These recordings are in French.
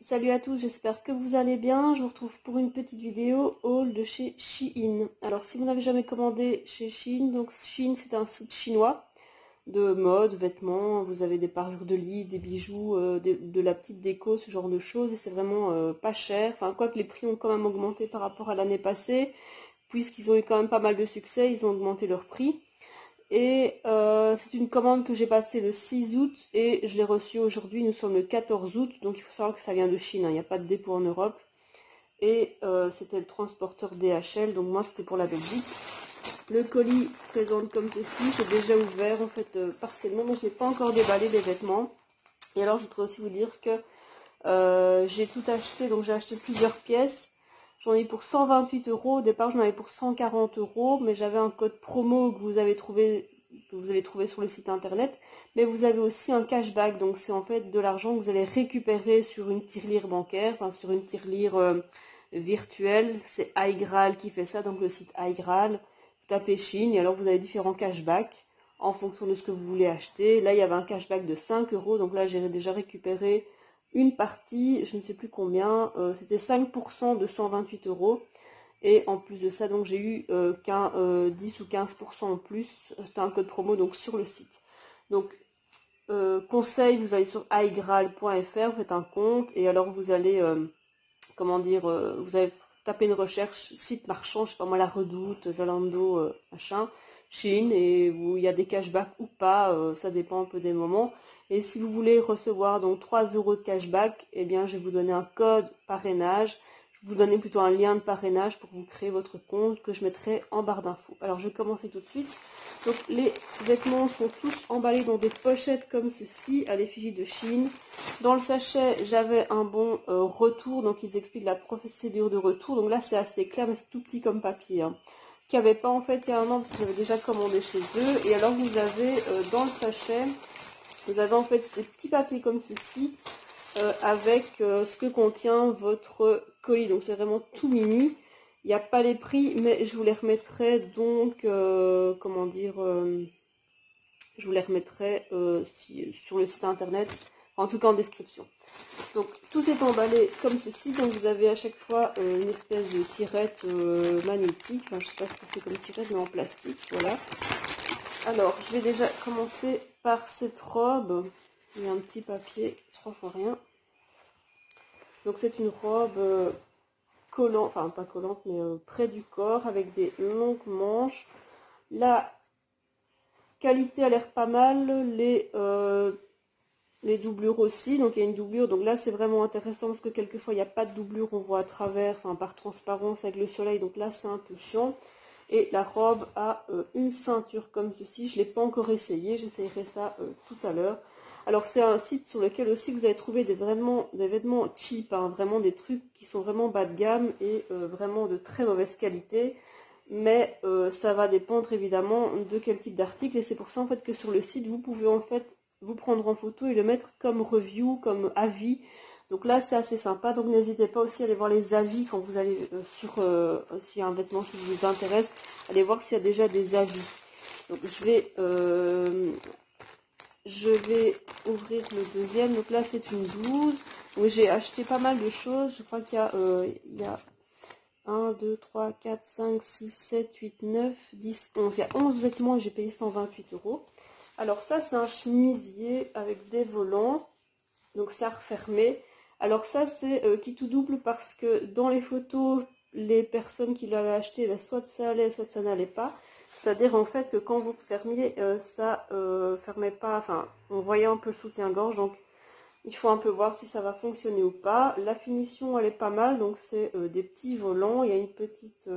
Salut à tous, j'espère que vous allez bien. Je vous retrouve pour une petite vidéo haul de chez Shein. Alors si vous n'avez jamais commandé chez Shein, donc Shein c'est un site chinois de mode, vêtements, vous avez des parures de lit, des bijoux, de la petite déco, ce genre de choses, et c'est vraiment pas cher. Enfin, quoique les prix ont quand même augmenté par rapport à l'année passée, puisqu'ils ont eu quand même pas mal de succès, ils ont augmenté leur prix. Et c'est une commande que j'ai passée le 6 août et je l'ai reçue aujourd'hui, nous sommes le 14 août, donc il faut savoir que ça vient de Chine, hein, il n'y a pas de dépôt en Europe. Et c'était le transporteur DHL, donc moi c'était pour la Belgique. Le colis se présente comme ceci, j'ai déjà ouvert en fait partiellement, donc je n'ai pas encore déballé les vêtements. Et alors je voudrais aussi vous dire que j'ai tout acheté, donc j'ai acheté plusieurs pièces. J'en ai pour 128 euros. Au départ, j'en avais pour 140 euros, mais j'avais un code promo que vous allez trouver sur le site internet. Mais vous avez aussi un cashback, donc c'est en fait de l'argent que vous allez récupérer sur une tirelire bancaire, enfin sur une tirelire virtuelle. C'est iGraal qui fait ça, donc le site iGraal. Vous tapez Chine et alors vous avez différents cashbacks en fonction de ce que vous voulez acheter. Là, il y avait un cashback de 5 euros, donc là, j'ai déjà récupéré une partie, je ne sais plus combien, c'était 5% de 128 euros. Et en plus de ça, donc j'ai eu 10 ou 15% en plus. C'était un code promo donc sur le site. Donc conseil, vous allez sur iGraal.fr, vous faites un compte et alors vous allez, vous allez taper une recherche site marchand, je sais pas moi, La Redoute, Zalando, machin, Chine, et où il y a des cashbacks ou pas, ça dépend un peu des moments. Et si vous voulez recevoir donc 3 euros de cashback, eh bien je vais vous donner un code parrainage. Je vais vous donner plutôt un lien de parrainage pour vous créer votre compte que je mettrai en barre d'infos. Alors je vais commencer tout de suite. Donc les vêtements sont tous emballés dans des pochettes comme ceci à l'effigie de Chine. Dans le sachet, j'avais un bon retour, donc ils expliquent la procédure de retour. Donc là c'est assez clair, mais c'est tout petit comme papier. Hein. Qu'il n'y avait pas en fait il y a un an parce que j'avais déjà commandé chez eux. Et alors vous avez dans le sachet, vous avez en fait ces petits papiers comme ceci avec ce que contient votre colis. Donc c'est vraiment tout mini. Il n'y a pas les prix, mais je vous les remettrai donc, je vous les remettrai sur le site internet, en tout cas en description. Donc tout est emballé comme ceci, donc vous avez à chaque fois une espèce de tirette magnétique, enfin je sais pas ce que c'est comme tirette, mais en plastique, voilà. Alors je vais déjà commencer par cette robe, il y a un petit papier, 3 fois rien. Donc c'est une robe collante, enfin pas collante, mais près du corps, avec des longues manches. La qualité a l'air pas mal, les doublures aussi, donc il y a une doublure, donc là c'est vraiment intéressant parce que quelquefois il n'y a pas de doublure, on voit à travers, enfin par transparence avec le soleil, donc là c'est un peu chiant. Et la robe a une ceinture comme ceci, je ne l'ai pas encore essayé, j'essayerai ça tout à l'heure. Alors c'est un site sur lequel aussi vous allez trouver des vêtements cheap, hein, vraiment des trucs qui sont vraiment bas de gamme et vraiment de très mauvaise qualité. Mais ça va dépendre évidemment de quel type d'article et c'est pour ça en fait que sur le site vous pouvez en fait vous prendre en photo et le mettre comme review, comme avis. Donc là c'est assez sympa, donc n'hésitez pas aussi à aller voir les avis quand vous allez s'il y a un vêtement qui vous intéresse, allez voir s'il y a déjà des avis. Donc je vais ouvrir le deuxième, donc là c'est une blouse, où j'ai acheté pas mal de choses, je crois qu'il y a 1, 2, 3, 4, 5, 6, 7, 8, 9, 10, 11. Il y a 11 vêtements et j'ai payé 128 euros. Alors ça, c'est un chemisier avec des volants. Donc ça refermé. Alors ça, c'est qui tout double parce que dans les photos, les personnes qui l'avaient acheté, ben, soit ça allait, soit ça n'allait pas. C'est-à-dire en fait que quand vous fermiez, ça fermait pas, enfin, on voyait un peu le soutien-gorge. Donc il faut un peu voir si ça va fonctionner ou pas. La finition, elle est pas mal, donc c'est des petits volants. Il y a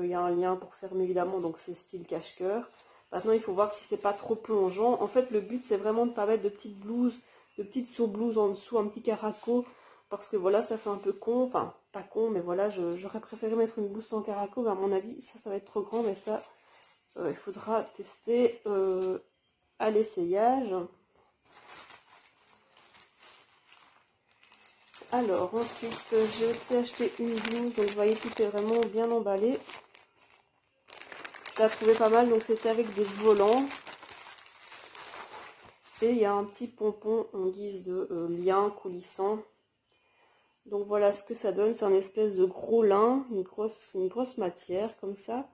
il y a un lien pour fermer évidemment, donc c'est style cache-cœur. Maintenant, il faut voir si c'est pas trop plongeant. En fait, le but, c'est vraiment de ne pas mettre de petites blouses, de petites sous-blouses en dessous, un petit caraco, parce que voilà, ça fait un peu con. Enfin, pas con, mais voilà, j'aurais préféré mettre une blouse sans caraco, mais à mon avis, ça va être trop grand, mais ça, il faudra tester à l'essayage. Alors ensuite j'ai aussi acheté une blouse, donc vous voyez tout est vraiment bien emballé. Je la trouvais pas mal, donc c'était avec des volants. Et il y a un petit pompon en guise de lien coulissant. Donc voilà ce que ça donne, c'est un espèce de gros lin, une grosse matière comme ça.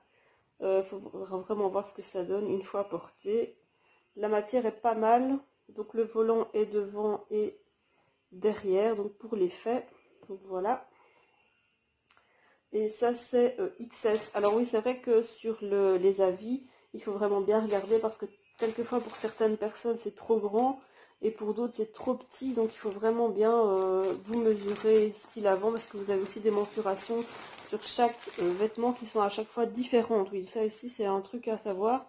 Faut vraiment voir ce que ça donne une fois porté. La matière est pas mal, donc le volant est devant et derrière, donc pour l'effet. Donc voilà. Et ça c'est XS. Alors oui, c'est vrai que sur les avis, il faut vraiment bien regarder parce que quelquefois pour certaines personnes c'est trop grand et pour d'autres c'est trop petit. Donc il faut vraiment bien vous mesurer style avant parce que vous avez aussi des mensurations sur chaque vêtement qui sont à chaque fois différentes. Oui, ça aussi c'est un truc à savoir.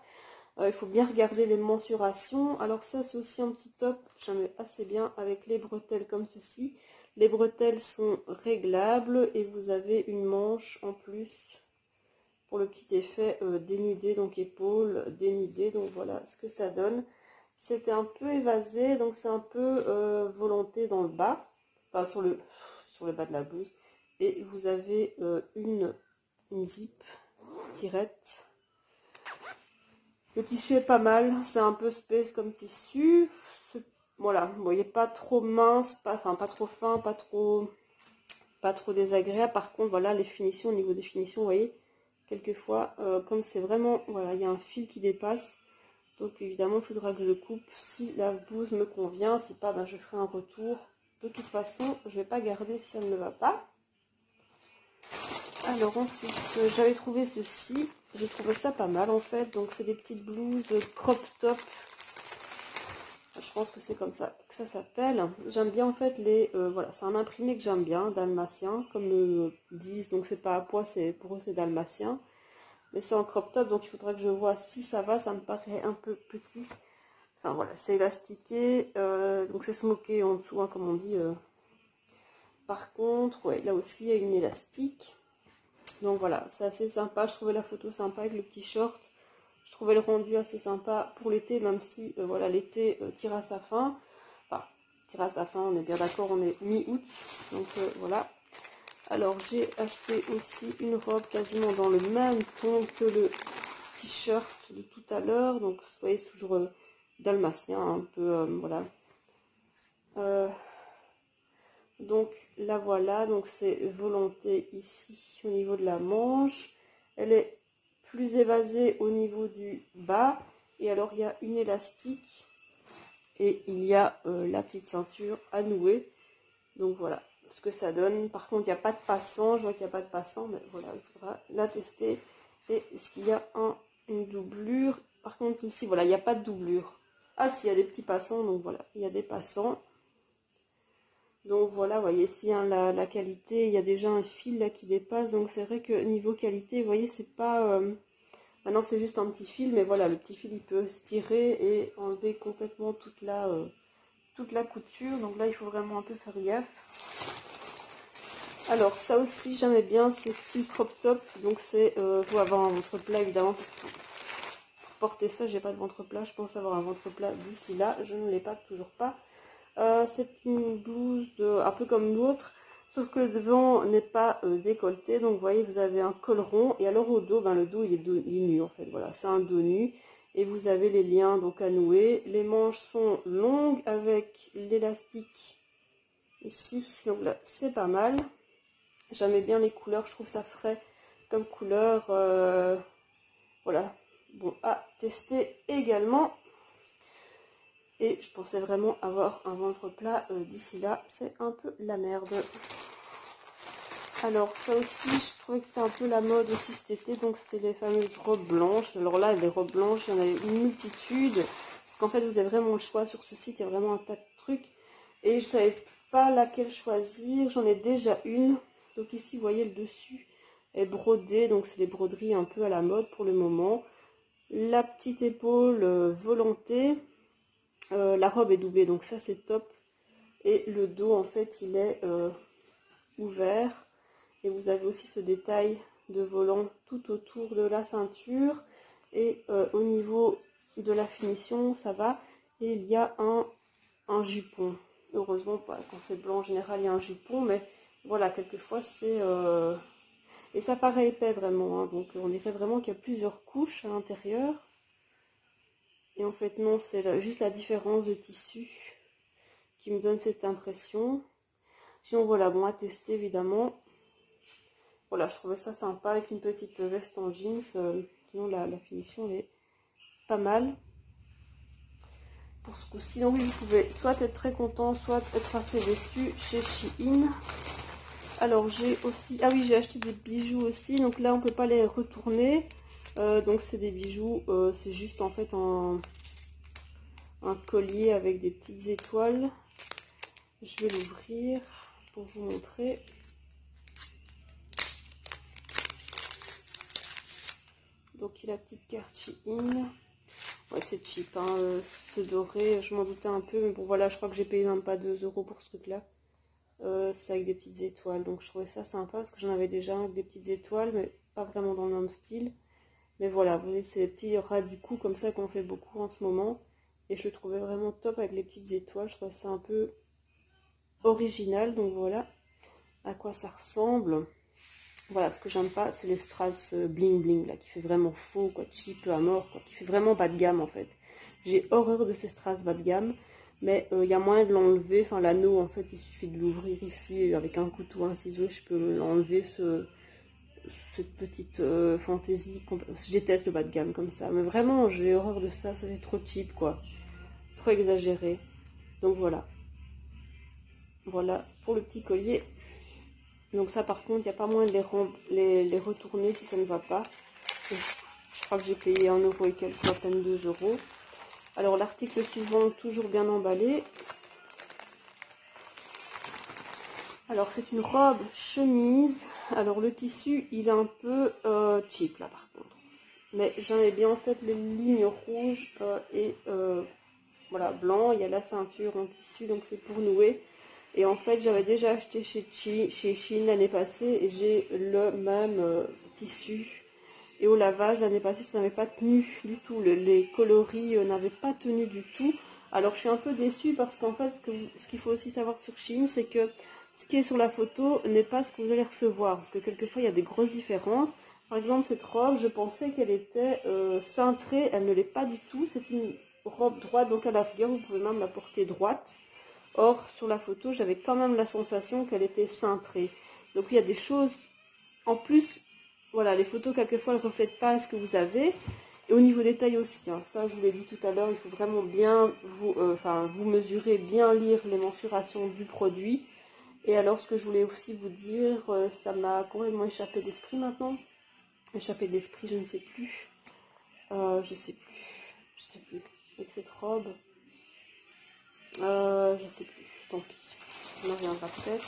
Il faut bien regarder les mensurations. Alors ça c'est aussi un petit top, j'aime assez bien avec les bretelles comme ceci. Les bretelles sont réglables et vous avez une manche en plus pour le petit effet dénudé, donc épaule dénudée. Donc voilà ce que ça donne. C'était un peu évasé, donc c'est un peu volonté dans le bas, enfin sur le bas de la blouse. Et vous avez une zip tirette. Le tissu est pas mal, c'est un peu space comme tissu. Voilà, bon, il n'est pas trop mince, pas trop fin, pas trop désagréable. Par contre, voilà, les finitions, au niveau des finitions, vous voyez, quelquefois, comme c'est vraiment, voilà, il y a un fil qui dépasse. Donc évidemment, il faudra que je coupe si la blouse me convient. Si pas, ben, je ferai un retour. De toute façon, je vais pas garder si ça ne me va pas. Alors ensuite, j'avais trouvé ceci. J'ai trouvé ça pas mal en fait. Donc c'est des petites blouses crop top. Je pense que c'est comme ça que ça s'appelle. J'aime bien en fait les... voilà, c'est un imprimé que j'aime bien, dalmatien, comme le disent. Donc c'est pas à poids, pour eux c'est dalmatien. Mais c'est en crop top, donc il faudra que je vois si ça va. Ça me paraît un peu petit. Enfin voilà, c'est élastiqué. Donc c'est smoké en dessous, hein, comme on dit. Par contre, ouais, là aussi il y a une élastique. Donc voilà, c'est assez sympa. Je trouvais la photo sympa avec le petit short. Je trouvais le rendu assez sympa pour l'été, même si voilà, l'été tire à sa fin. Enfin, tire à sa fin, on est bien d'accord, on est mi-août. Donc voilà. Alors j'ai acheté aussi une robe quasiment dans le même ton que le t-shirt de tout à l'heure. Donc vous voyez, c'est toujours dalmatien, un peu voilà. Donc la voilà, donc c'est volonté ici au niveau de la manche. Elle est plus évasée au niveau du bas. Et alors il y a une élastique et il y a la petite ceinture à nouer. Donc voilà ce que ça donne. Par contre il n'y a pas de passant, je vois qu'il n'y a pas de passant, mais voilà, il faudra la tester. Et est-ce qu'il y a une doublure? Par contre ici, voilà, il n'y a pas de doublure. Ah si, il y a des petits passants, donc voilà, il y a des passants. Donc voilà, vous voyez ici hein, la qualité, il y a déjà un fil là qui dépasse, donc c'est vrai que niveau qualité, vous voyez, c'est pas... Maintenant c'est juste un petit fil, mais voilà, le petit fil il peut se tirer et enlever complètement toute la couture, donc là il faut vraiment un peu faire gaffe. Alors ça aussi j'aimais bien, c'est style crop top, donc c'est, faut avoir un ventre plat évidemment pour porter ça. J'ai pas de ventre plat, je pense avoir un ventre plat d'ici là, je ne l'ai pas, toujours pas. C'est une blouse un peu comme l'autre, sauf que le devant n'est pas décolleté. Donc vous voyez, vous avez un col rond. Et alors au dos, ben, le dos il est nu en fait. Voilà, c'est un dos nu. Et vous avez les liens donc à nouer. Les manches sont longues avec l'élastique ici. Donc là, c'est pas mal. J'aimais bien les couleurs, je trouve ça frais comme couleur. Voilà, bon à tester également. Et je pensais vraiment avoir un ventre plat d'ici là. C'est un peu la merde. Alors ça aussi, je trouvais que c'était un peu la mode aussi cet été. Donc c'est les fameuses robes blanches. Alors là, les robes blanches, il y en a une multitude. Parce qu'en fait, vous avez vraiment le choix sur ce site. Il y a vraiment un tas de trucs. Et je ne savais pas laquelle choisir. J'en ai déjà une. Donc ici, vous voyez, le dessus est brodé. Donc c'est les broderies un peu à la mode pour le moment. La petite épaule volonté. La robe est doublée, donc ça c'est top. Et le dos en fait il est ouvert. Et vous avez aussi ce détail de volant tout autour de la ceinture. Et au niveau de la finition ça va. Et il y a un jupon. Heureusement, quand c'est blanc en général il y a un jupon. Mais voilà, quelquefois c'est... Et ça paraît épais vraiment. Hein, donc on dirait vraiment qu'il y a plusieurs couches à l'intérieur. Et en fait non, c'est juste la différence de tissu qui me donne cette impression. Sinon voilà, bon à tester évidemment. Voilà, je trouvais ça sympa avec une petite veste en jeans. Sinon la finition elle est pas mal. Pour ce coup-ci, donc vous pouvez soit être très content, soit être assez déçu chez Shein. Alors j'ai aussi, ah oui, j'ai acheté des bijoux aussi, donc là on peut pas les retourner. Donc c'est des bijoux, c'est juste en fait un collier avec des petites étoiles. Je vais l'ouvrir pour vous montrer. Donc il a la petite carte Shein. Ouais, c'est cheap, hein, ce doré, je m'en doutais un peu, mais bon voilà, je crois que j'ai payé même pas 2 € pour ce truc-là. C'est avec des petites étoiles, donc je trouvais ça sympa parce que j'en avais déjà un avec des petites étoiles, mais pas vraiment dans le même style. Mais voilà, vous voyez, c'est les petits ras du cou comme ça qu'on fait beaucoup en ce moment. Et je le trouvais vraiment top avec les petites étoiles, je trouvais ça un peu original, donc voilà à quoi ça ressemble. Voilà, ce que j'aime pas, c'est les strass bling bling là, qui fait vraiment faux, quoi, cheap à mort, quoi, qui fait vraiment bas de gamme en fait. J'ai horreur de ces strass bas de gamme. Mais il y a moyen de l'enlever, enfin l'anneau en fait il suffit de l'ouvrir ici avec un couteau, un ciseau, je peux l'enlever cette petite fantaisie. Je déteste le bas de gamme comme ça, mais vraiment j'ai horreur de ça, ça fait trop cheap quoi, trop exagéré. Donc voilà, voilà pour le petit collier. Donc ça par contre il n'y a pas moyen de les retourner si ça ne va pas. Je crois que j'ai payé 1 € et quelques, à peine 2 €. Alors l'article suivant, toujours bien emballé. Alors c'est une robe chemise. Alors le tissu il est un peu cheap là par contre. Mais j'aimais bien en fait les lignes rouges et voilà blanc. Il y a la ceinture en tissu donc c'est pour nouer. Et en fait j'avais déjà acheté chez Shein l'année passée et j'ai le même tissu. Et au lavage l'année passée ça n'avait pas tenu du tout. Les coloris n'avaient pas tenu du tout. Alors je suis un peu déçue parce qu'en fait ce qu'il faut aussi savoir sur Shein c'est que ce qui est sur la photo n'est pas ce que vous allez recevoir. Parce que quelquefois, il y a des grosses différences. Par exemple, cette robe, je pensais qu'elle était cintrée. Elle ne l'est pas du tout. C'est une robe droite, donc à la rigueur, vous pouvez même la porter droite. Or, sur la photo, j'avais quand même la sensation qu'elle était cintrée. Donc, il y a des choses... En plus, voilà, les photos, quelquefois, elles ne reflètent pas ce que vous avez. Et au niveau des tailles aussi, hein, ça, je vous l'ai dit tout à l'heure, il faut vraiment bien vous mesurer, bien lire les mensurations du produit. Et alors, ce que je voulais aussi vous dire, ça m'a complètement échappé d'esprit maintenant. Échappé d'esprit, je ne sais plus. Je sais plus. Avec cette robe. Je sais plus. Tant pis. Ça me reviendra peut-être.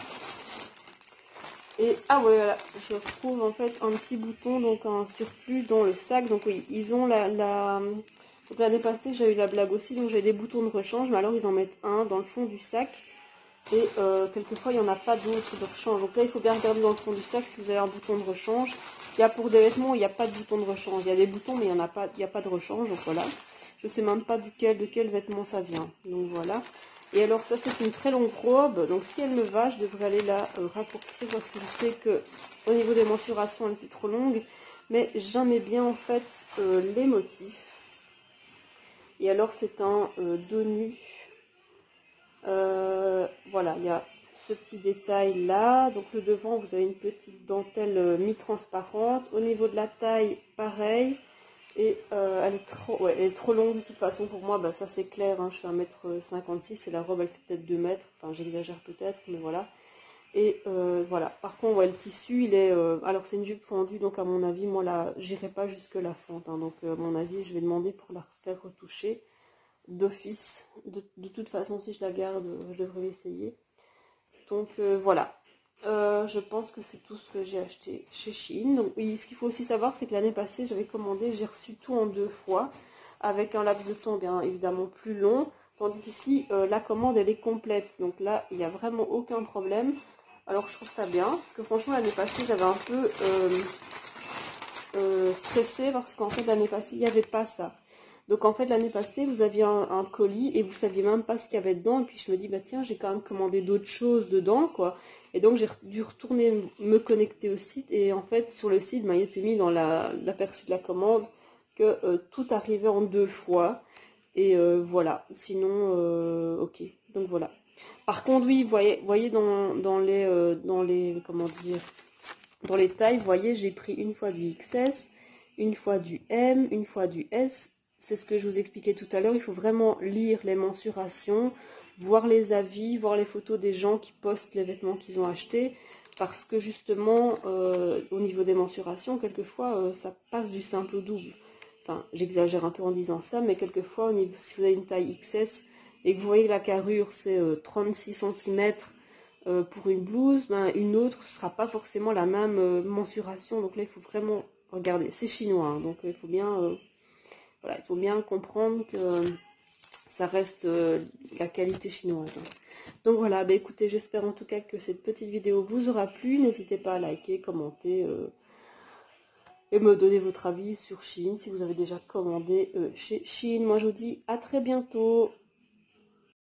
Et, ah ouais, voilà. Je retrouve en fait un petit bouton, donc un surplus dans le sac. Donc oui, ils ont donc l'année passée, j'ai eu la blague aussi. Donc j'ai des boutons de rechange. Mais alors, ils en mettent un dans le fond du sac. Et quelquefois il n'y en a pas d'autres de rechange. Donc là il faut bien regarder dans le fond du sac si vous avez un bouton de rechange. Il y a pour des vêtements, il n'y a pas de bouton de rechange. Il y a des boutons mais il n'y a pas de rechange. Donc voilà. Je ne sais même pas de quel vêtement ça vient. Donc voilà. Et alors ça c'est une très longue robe. Donc si elle me va, je devrais aller la raccourcir parce que je sais que au niveau des mensurations elle était trop longue. Mais j'aimais bien en fait les motifs. Et alors c'est un dos nu. Voilà, il y a ce petit détail là. Donc le devant, vous avez une petite dentelle mi-transparente. Au niveau de la taille, pareil. Et elle est trop longue de toute façon pour moi. Bah, ça c'est clair, hein, je fais 1,56 m et la robe elle fait peut-être 2 mètres. Enfin j'exagère peut-être, mais voilà. Et voilà. Par contre, ouais, le tissu, il est... alors c'est une jupe fendue, donc à mon avis, moi là, j'irai pas jusque la fente. Hein, donc à mon avis, je vais demander pour la faire retoucher d'office. De toute façon, si je la garde, je devrais l'essayer. Donc voilà. Je pense que c'est tout ce que j'ai acheté chez Shein. Donc oui, ce qu'il faut aussi savoir, c'est que l'année passée, j'avais commandé, j'ai reçu tout en 2 fois, avec un laps de temps bien évidemment plus long. Tandis qu'ici, la commande, elle est complète. Donc là, il n'y a vraiment aucun problème. Alors je trouve ça bien, parce que franchement, l'année passée, j'avais un peu stressée, parce qu'en fait, l'année passée, il n'y avait pas ça. Donc en fait l'année passée vous aviez un colis et vous saviez même pas ce qu'il y avait dedans. Et puis je me dis bah tiens j'ai quand même commandé d'autres choses dedans quoi. Et donc j'ai dû retourner me connecter au site. Et en fait sur le site il était mis dans l'aperçu de la commande que tout arrivait en 2 fois. Et voilà, sinon ok. Donc voilà. Par contre, oui, voyez comment dire, dans les tailles, vous voyez, j'ai pris une fois du XS, une fois du M, une fois du S. C'est ce que je vous expliquais tout à l'heure. Il faut vraiment lire les mensurations, voir les avis, voir les photos des gens qui postent les vêtements qu'ils ont achetés. Parce que justement, au niveau des mensurations, quelquefois, ça passe du simple au double. Enfin, j'exagère un peu en disant ça, mais quelquefois, si vous avez une taille XS et que vous voyez que la carrure, c'est 36 cm, pour une blouse, ben, une autre ne sera pas forcément la même mensuration. Donc là, il faut vraiment regarder. C'est chinois, hein, donc il faut bien, voilà, il faut bien comprendre que ça reste la qualité chinoise. Hein. Donc voilà, bah, écoutez, j'espère en tout cas que cette petite vidéo vous aura plu. N'hésitez pas à liker, commenter et me donner votre avis sur Shein si vous avez déjà commandé chez Shein. Moi, je vous dis à très bientôt.